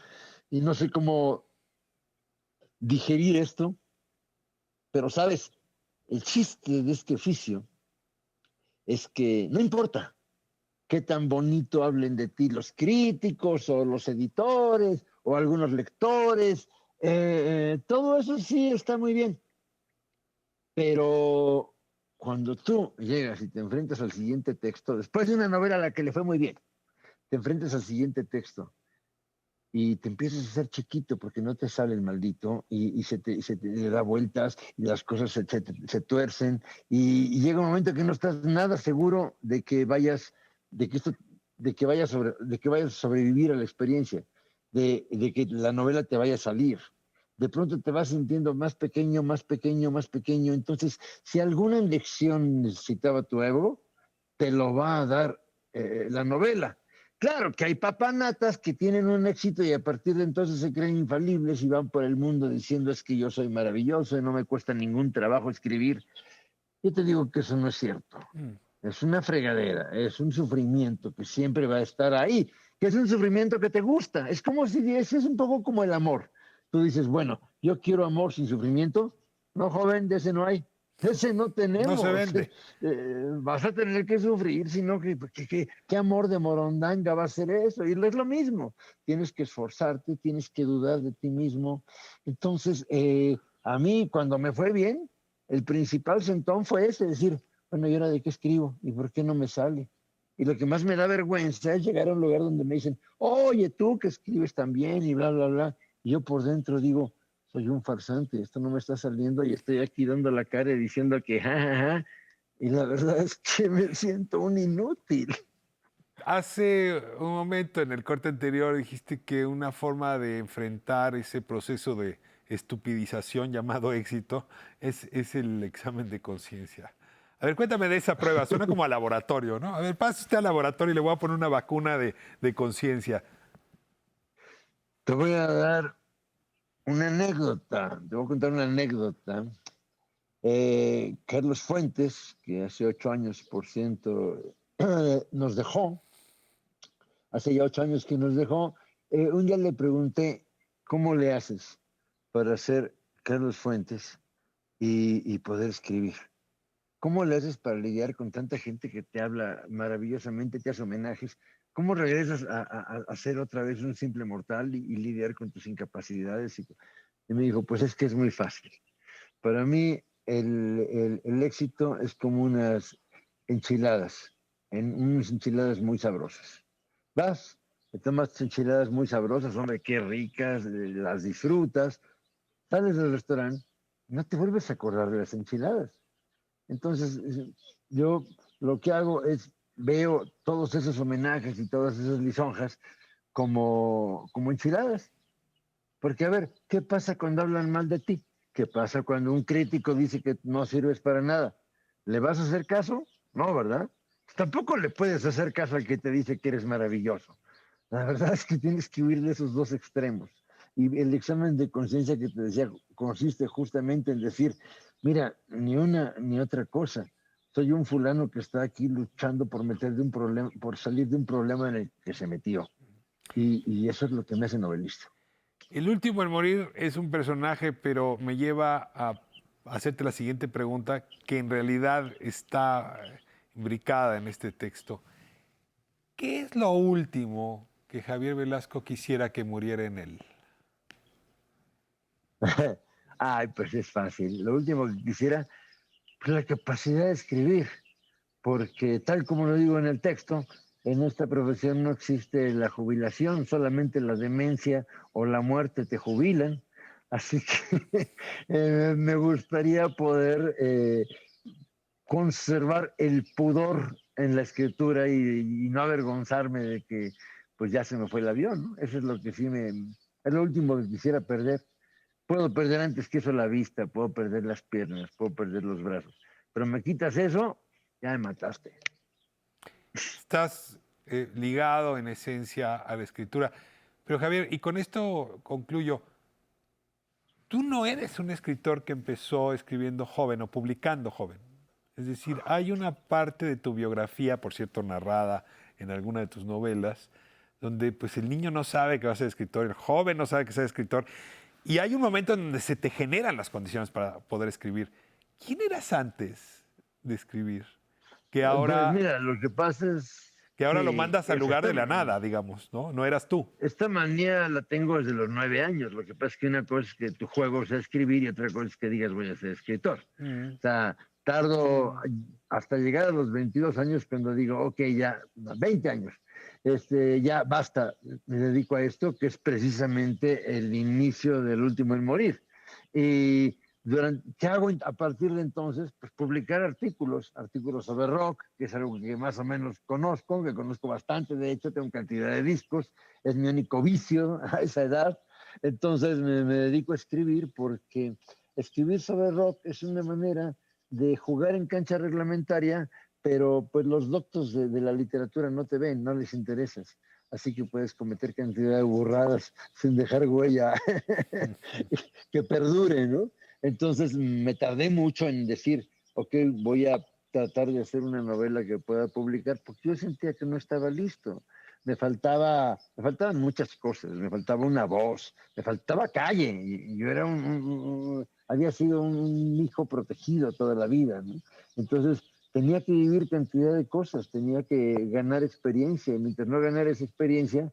[SPEAKER 18] Y no sé cómo digerir esto. Pero, ¿sabes? El chiste de este oficio es que no importa qué tan bonito hablen de ti los críticos o los editores o algunos lectores. Todo eso sí está muy bien. Pero cuando tú llegas y te enfrentas al siguiente texto, después de una novela a la que le fue muy bien, te enfrentas al siguiente texto y te empiezas a hacer chiquito porque no te sale el maldito y se te da vueltas y las cosas se tuercen y llega un momento que no estás nada seguro de que vayas a sobrevivir a la experiencia, de que la novela te vaya a salir. De pronto te vas sintiendo más pequeño, más pequeño, más pequeño. Entonces, si alguna lección necesitaba tu ego, te lo va a dar la novela. Claro que hay papanatas que tienen un éxito y a partir de entonces se creen infalibles y van por el mundo diciendo es que yo soy maravilloso y no me cuesta ningún trabajo escribir. Yo te digo que eso no es cierto. Es una fregadera, es un sufrimiento que siempre va a estar ahí, que es un sufrimiento que te gusta. Es como si es un poco como el amor. Tú dices, bueno, yo quiero amor sin sufrimiento. No, joven, de ese no hay. De ese no tenemos.
[SPEAKER 1] No se vende.
[SPEAKER 18] Vas a tener que sufrir, sino ¿qué amor de morondanga va a ser eso? Y es lo mismo. Tienes que esforzarte, tienes que dudar de ti mismo. Entonces, a mí, cuando me fue bien, el principal sentón fue ese, decir, bueno, ¿y ahora de qué escribo? ¿Y por qué no me sale? Y lo que más me da vergüenza es llegar a un lugar donde me dicen, oye, tú que escribes tan bien y bla, bla, bla. Y yo por dentro digo, soy un farsante, esto no me está saliendo y estoy aquí dando la cara y diciendo que ja, ja, ja. Y la verdad es que me siento un inútil.
[SPEAKER 1] Hace un momento en el corte anterior dijiste que una forma de enfrentar ese proceso de estupidización llamado éxito es el examen de conciencia. A ver, cuéntame de esa prueba. Suena como a laboratorio, ¿no? A ver, pase usted al laboratorio y le voy a poner una vacuna de conciencia.
[SPEAKER 18] Te voy a dar una anécdota. Te voy a contar una anécdota. Carlos Fuentes, que hace 8 años, por ciento, nos dejó. Hace ya 8 años que nos dejó. Un día le pregunté, ¿cómo le haces para ser Carlos Fuentes y poder escribir? ¿Cómo le haces para lidiar con tanta gente que te habla maravillosamente, te hace homenajes? ¿Cómo regresas a ser otra vez un simple mortal y lidiar con tus incapacidades? Y me dijo, pues es que es muy fácil. Para mí el éxito es como unas enchiladas muy sabrosas. Vas, te tomas enchiladas muy sabrosas, hombre, qué ricas, las disfrutas, sales del restaurante, no te vuelves a acordar de las enchiladas. Entonces, yo lo que hago es veo todos esos homenajes y todas esas lisonjas como enchiladas. Porque, a ver, ¿qué pasa cuando hablan mal de ti? ¿Qué pasa cuando un crítico dice que no sirves para nada? ¿Le vas a hacer caso? No, ¿verdad? Tampoco le puedes hacer caso al que te dice que eres maravilloso. La verdad es que tienes que huir de esos dos extremos. Y el examen de conciencia que te decía consiste justamente en decir, mira, ni una ni otra cosa. Soy un fulano que está aquí luchando por salir de un problema en el que se metió. Y eso es lo que me hace novelista.
[SPEAKER 1] El último en morir es un personaje, pero me lleva a hacerte la siguiente pregunta, que en realidad está imbricada en este texto. ¿Qué es lo último que Javier Velasco quisiera que muriera en él?
[SPEAKER 18] Ay, pues es fácil. Lo último que quisiera, pues la capacidad de escribir, porque tal como lo digo en el texto, en esta profesión no existe la jubilación, solamente la demencia o la muerte te jubilan. Así que me gustaría poder conservar el pudor en la escritura y no avergonzarme de que pues ya se me fue el avión, ¿no? Eso es lo que sí es lo último que quisiera perder. Puedo perder antes que eso la vista, puedo perder las piernas, puedo perder los brazos, pero me quitas eso, ya me mataste.
[SPEAKER 1] Estás ligado en esencia a la escritura. Pero Javier, y con esto concluyo, tú no eres un escritor que empezó escribiendo joven o publicando joven. Es decir, hay una parte de tu biografía, por cierto, narrada en alguna de tus novelas, donde pues el niño no sabe que va a ser escritor, el joven no sabe que va a ser escritor, y hay un momento en donde se te generan las condiciones para poder escribir. ¿Quién eras antes de escribir? Que ahora,
[SPEAKER 18] pues mira, lo que pasa es
[SPEAKER 1] que ahora lo mandas al lugar de la nada, digamos, ¿no? No eras tú.
[SPEAKER 18] Esta manía la tengo desde los 9 años. Lo que pasa es que una cosa es que tu juego sea escribir y otra cosa es que digas voy a ser escritor. O sea, tardo hasta llegar a los 22 años cuando digo, ok, ya, 20 años, ya basta, me dedico a esto, que es precisamente el inicio del último en morir. Y ¿qué hago a partir de entonces? Pues publicar artículos sobre rock, que es algo que más o menos conozco, que conozco bastante, de hecho tengo cantidad de discos, es mi único vicio a esa edad. Entonces me dedico a escribir porque escribir sobre rock es una manera de jugar en cancha reglamentaria, pero pues los doctos de la literatura no te ven, no les interesas. Así que puedes cometer cantidad de burradas sin dejar huella que perdure, ¿no? Entonces me tardé mucho en decir, ok, voy a tratar de hacer una novela que pueda publicar, porque yo sentía que no estaba listo. Me faltaban muchas cosas, me faltaba una voz, me faltaba calle. Y yo era había sido un hijo protegido toda la vida, ¿no? Entonces tenía que vivir cantidad de cosas, tenía que ganar experiencia, y mientras no ganar esa experiencia,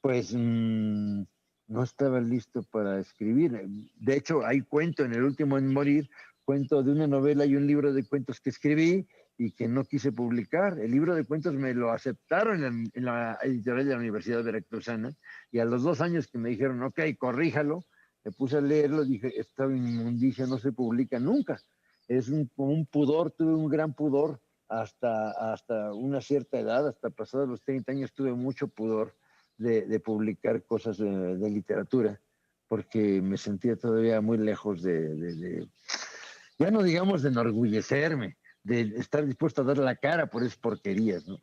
[SPEAKER 18] pues no estaba listo para escribir. De hecho, hay cuento en El último en morir, cuento de una novela y un libro de cuentos que escribí y que no quise publicar. El libro de cuentos me lo aceptaron en la editorial de la Universidad Veracruzana, y a los 2 años que me dijeron, ok, corríjalo, me puse a leerlo, dije, esta inmundicia no se publica nunca. Es como un pudor, tuve un gran pudor hasta una cierta edad, hasta pasados los 30 años, tuve mucho pudor de publicar cosas de literatura, porque me sentía todavía muy lejos ya no digamos de enorgullecerme, de estar dispuesto a dar la cara por esas porquerías, ¿no?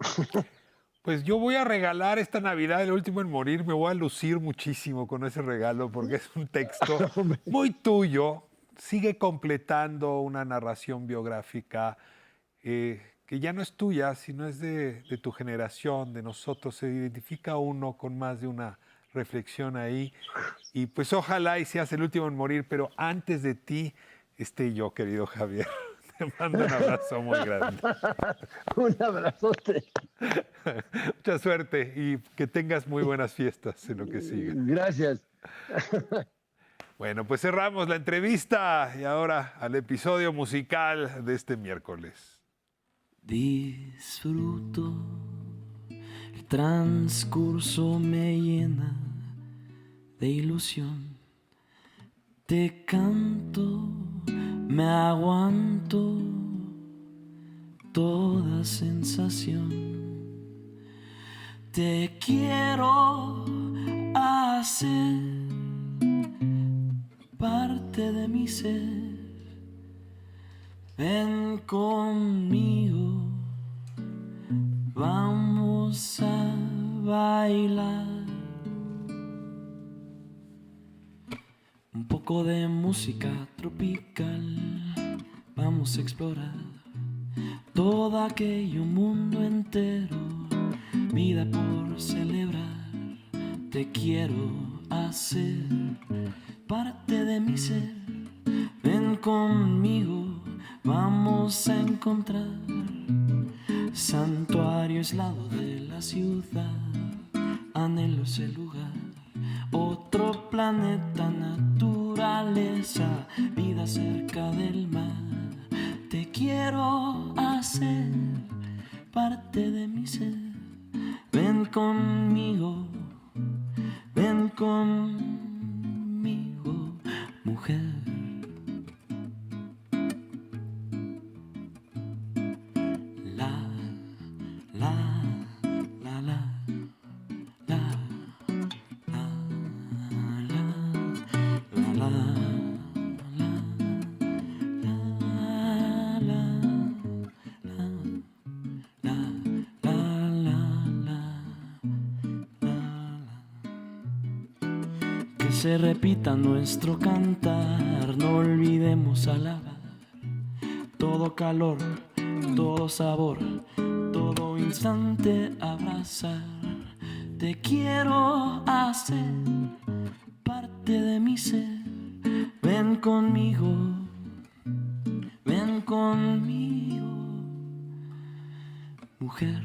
[SPEAKER 1] Pues yo voy a regalar esta Navidad El Último en Morir, me voy a lucir muchísimo con ese regalo porque es un texto muy tuyo, sigue completando una narración biográfica que ya no es tuya, sino es de tu generación, de nosotros, se identifica uno con más de una reflexión ahí y pues ojalá y seas el último en morir, pero antes de ti esté yo, querido Javier. Te mando un abrazo muy grande.
[SPEAKER 18] Un abrazote.
[SPEAKER 1] Mucha suerte y que tengas muy buenas fiestas en lo que sigue.
[SPEAKER 18] Gracias.
[SPEAKER 1] Bueno, pues cerramos la entrevista y ahora al episodio musical de este miércoles.
[SPEAKER 2] Disfruto, el transcurso me llena de ilusión. Te canto, me aguanto toda sensación. Te quiero hacer parte de mi ser. Ven conmigo, vamos a bailar. Un poco de música tropical, vamos a explorar todo aquello mundo entero, vida por celebrar. Te quiero hacer parte de mi ser. Ven conmigo, vamos a encontrar santuario aislado de la ciudad, anhelo ese lugar, otro planeta, naturaleza, vida cerca del mar. Te quiero hacer parte de mi ser. Ven conmigo, mujer. Se repita nuestro cantar, no olvidemos alabar todo calor, todo sabor, todo instante abrazar. Te quiero hacer parte de mi ser. Ven conmigo, mujer.